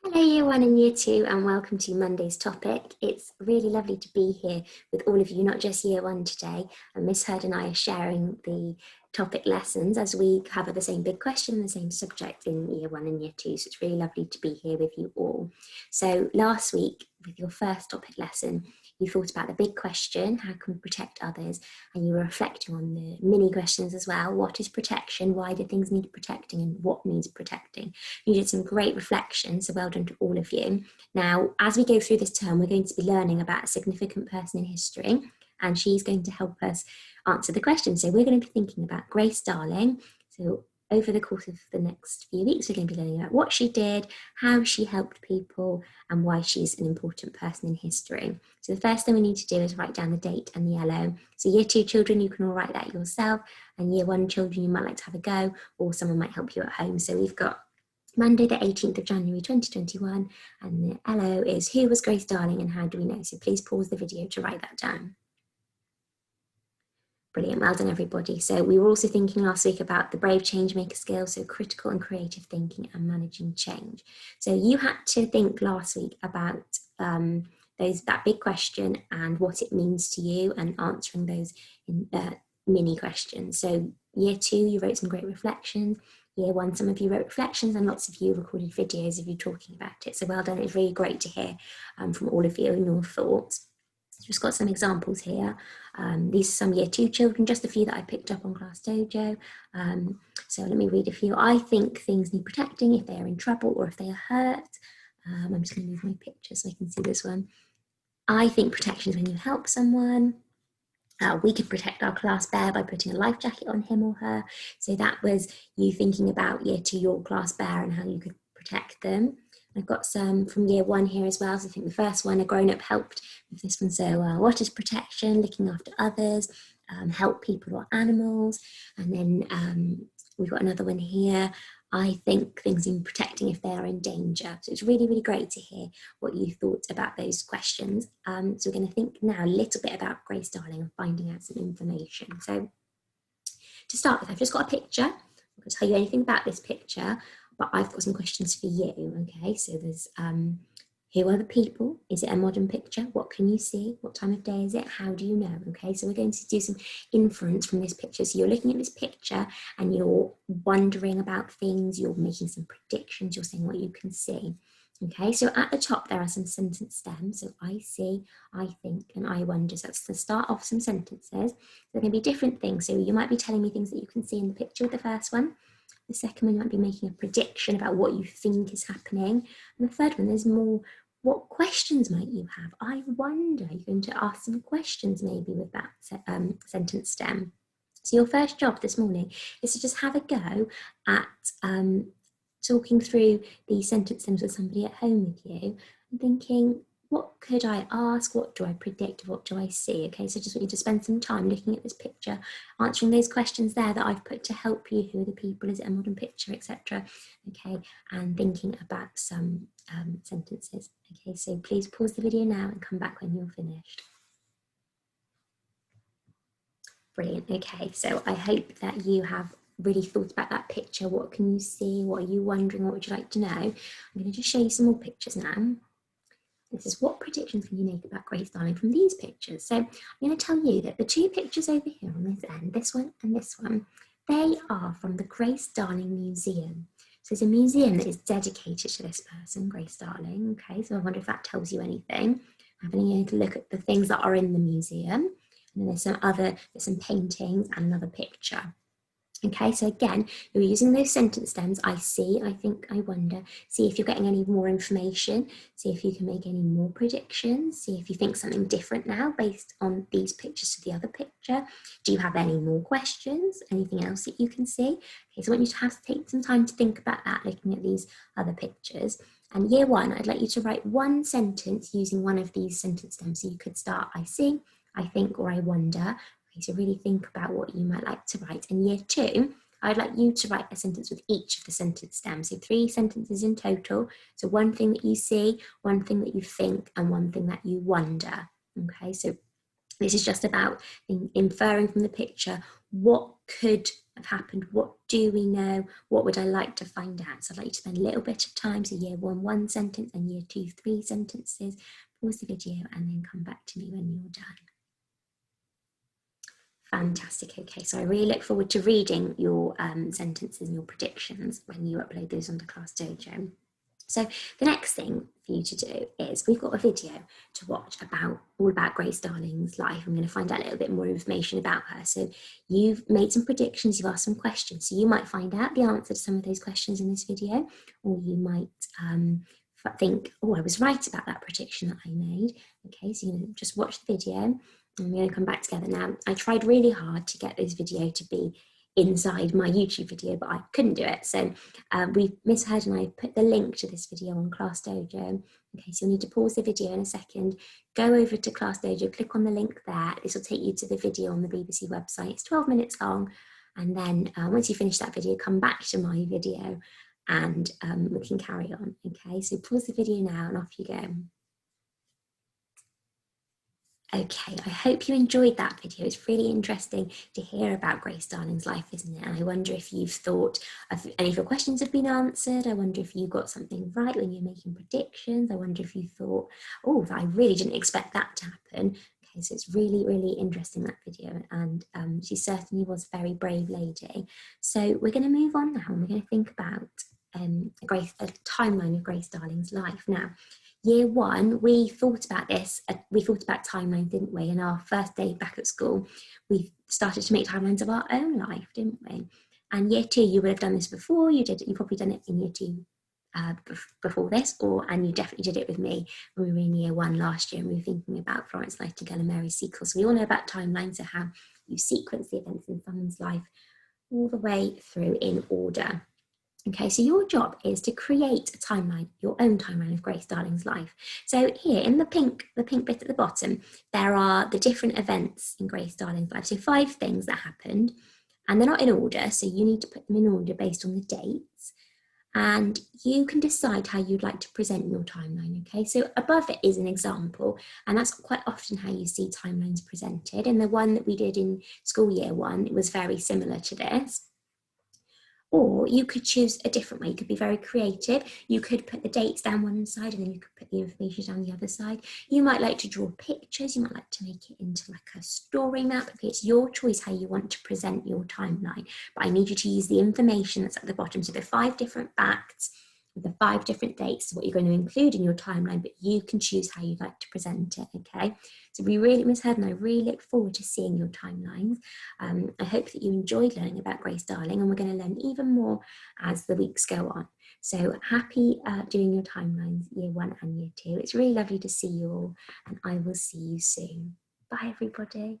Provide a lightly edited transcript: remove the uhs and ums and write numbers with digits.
Hello Year 1 and Year 2 and welcome to Monday's topic. It's really lovely to be here with all of you, not just Year 1 today. And Miss Heard and I are sharing the topic lessons as we cover the same big question and the same subject in Year 1 and Year 2. So it's really lovely to be here with you all. So last week with your first topic lesson, you thought about the big question, how can we protect others? And you were reflecting on the mini questions as well. What is protection? Why do things need protecting? And what needs protecting? You did some great reflections, so well done to all of you. Now, as we go through this term, we're going to be learning about a significant person in history, and she's going to help us answer the question. So we're going to be thinking about Grace Darling. So over the course of the next few weeks, we're going to be learning about what she did, how she helped people, and why she's an important person in history. So the first thing we need to do is write down the date and the LO. So Year 2 children, you can all write that yourself, and Year 1 children, you might like to have a go, or someone might help you at home. So we've got Monday the 18th of January 2021, and the LO is who was Grace Darling and how do we know? So please pause the video to write that down. Brilliant, well done everybody. So we were also thinking last week about the brave change maker skills, so critical and creative thinking and managing change. So you had to think last week about that big question and what it means to you and answering those in mini questions. So Year 2, you wrote some great reflections. Year 1, some of you wrote reflections and lots of you recorded videos of you talking about it. So well done, it's really great to hear from all of you and your thoughts. Just got some examples here. These are some Year 2 children, just a few that I picked up on Class Dojo. So let me read a few. I think things need protecting if they are in trouble or if they are hurt. I'm just going to move my picture so I can see this one. I think protection is when you help someone. We could protect our class bear by putting a life jacket on him or her. So that was you thinking about Year 2, your class bear and how you could protect them. I've got some from Year 1 here as well. So I think the first one, a grown-up helped with this one. So what is protection? Looking after others, help people or animals. And then we've got another one here. I think things in protecting if they are in danger. So it's really, really great to hear what you thought about those questions. So we're going to think now a little bit about Grace Darling and finding out some information. So to start with, I've just got a picture. I'm going to tell you anything about this picture, but I've got some questions for you. Okay, so there's who are the people? Is it a modern picture? What can you see? What time of day is it? How do you know? Okay, so we're going to do some inference from this picture. So you're looking at this picture and you're wondering about things, you're making some predictions, you're saying what you can see. Okay, so at the top there are some sentence stems. So I see, I think, and I wonder. So that's the start of some sentences. There can be different things. So you might be telling me things that you can see in the picture with the first one. The second one, you might be making a prediction about what you think is happening. And the third one, there's more, what questions might you have? I wonder. You're going to ask some questions maybe with that sentence stem. So your first job this morning is to just have a go at talking through these sentence stems with somebody at home with you and thinking, what could I ask? What do I predict? What do I see? Okay, so just want you to spend some time looking at this picture, answering those questions there that I've put to help you. Who are the people? Is it a modern picture, etc.? Okay, and thinking about some sentences. Okay, so please pause the video now and come back when you're finished. Brilliant. Okay, so I hope that you have really thought about that picture. What can you see? What are you wondering? What would you like to know? I'm going to just show you some more pictures now. This is what predictions can you make about Grace Darling from these pictures? So I'm going to tell you that the two pictures over here on this end, this one and this one, they are from the Grace Darling Museum. So it's a museum that is dedicated to this person, Grace Darling. Okay, so I wonder if that tells you anything. Having a look at the things that are in the museum. And then there's some paintings and another picture. Okay, so again, you're using those sentence stems. I see, I think, I wonder. See if you're getting any more information. See if you can make any more predictions. See if you think something different now based on these pictures to the other picture. Do you have any more questions? Anything else that you can see? Okay, so I want you to have to take some time to think about that, looking at these other pictures. And Year 1, I'd like you to write one sentence using one of these sentence stems. So you could start, I see, I think, or I wonder. Okay, so really think about what you might like to write. And Year 2, I'd like you to write a sentence with each of the sentence stems. So 3 sentences in total. So one thing that you see, one thing that you think, and one thing that you wonder. Okay, so this is just about inferring from the picture, what could have happened? What do we know? What would I like to find out? So I'd like you to spend a little bit of time, so year one sentence, and year two, 3 sentences. Pause the video and then come back to me when you're done. Fantastic. Okay, so I really look forward to reading your sentences and your predictions when you upload those onto Class Dojo. So the next thing for you to do is we've got a video to watch all about Grace Darling's life. I'm going to find out a little bit more information about her. So you've made some predictions, you've asked some questions. So you might find out the answer to some of those questions in this video, or you might think, oh, I was right about that prediction that I made. Okay, so you just watch the video and we're going to come back together now. I tried really hard to get this video to be inside my YouTube video, but I couldn't do it. So we misheard and I put the link to this video on Class Dojo. Okay, so you'll need to pause the video in a second, go over to Class Dojo, click on the link there. This will take you to the video on the BBC website. It's 12 minutes long. And then once you finish that video, come back to my video and we can carry on. Okay, so pause the video now and off you go. Okay, I hope you enjoyed that video. It's really interesting to hear about Grace Darling's life, isn't it? And I wonder if you've thought of any of your questions have been answered. I wonder if you got something right when you're making predictions. I wonder if you thought, oh, I really didn't expect that to happen. Okay, so it's really, really interesting, that video. And she certainly was a very brave lady. So we're going to move on now and we're going to think about a timeline of Grace Darling's life. Now, year one, we thought about this, we thought about timelines, didn't we? In our first day back at school, we started to make timelines of our own life, didn't we? And year two, you would have done this before, you've probably done it in year two before this, and you definitely did it with me when we were in year one last year and we were thinking about Florence Nightingale and Mary Seacole. So we all know about timelines, so how you sequence the events in someone's life all the way through in order. Okay, so your job is to create a timeline, your own timeline of Grace Darling's life. So here in the pink bit at the bottom, there are the different events in Grace Darling's life. So 5 things that happened, and they're not in order, so you need to put them in order based on the dates. And you can decide how you'd like to present your timeline, okay? So above it is an example, and that's quite often how you see timelines presented. And the one that we did in school year one, it was very similar to this. Or you could choose a different way. You could be very creative. You could put the dates down one side and then you could put the information down the other side. You might like to draw pictures. You might like to make it into like a story map. Okay, it's your choice how you want to present your timeline. But I need you to use the information that's at the bottom. So the 5 different facts, the 5 different dates, what you're going to include in your timeline, but you can choose how you'd like to present it, okay? So we really misheard, and I really look forward to seeing your timelines. I hope that you enjoyed learning about Grace Darling, and we're going to learn even more as the weeks go on. So happy doing your timelines, year 1 and year 2. It's really lovely to see you all, and I will see you soon. Bye, everybody.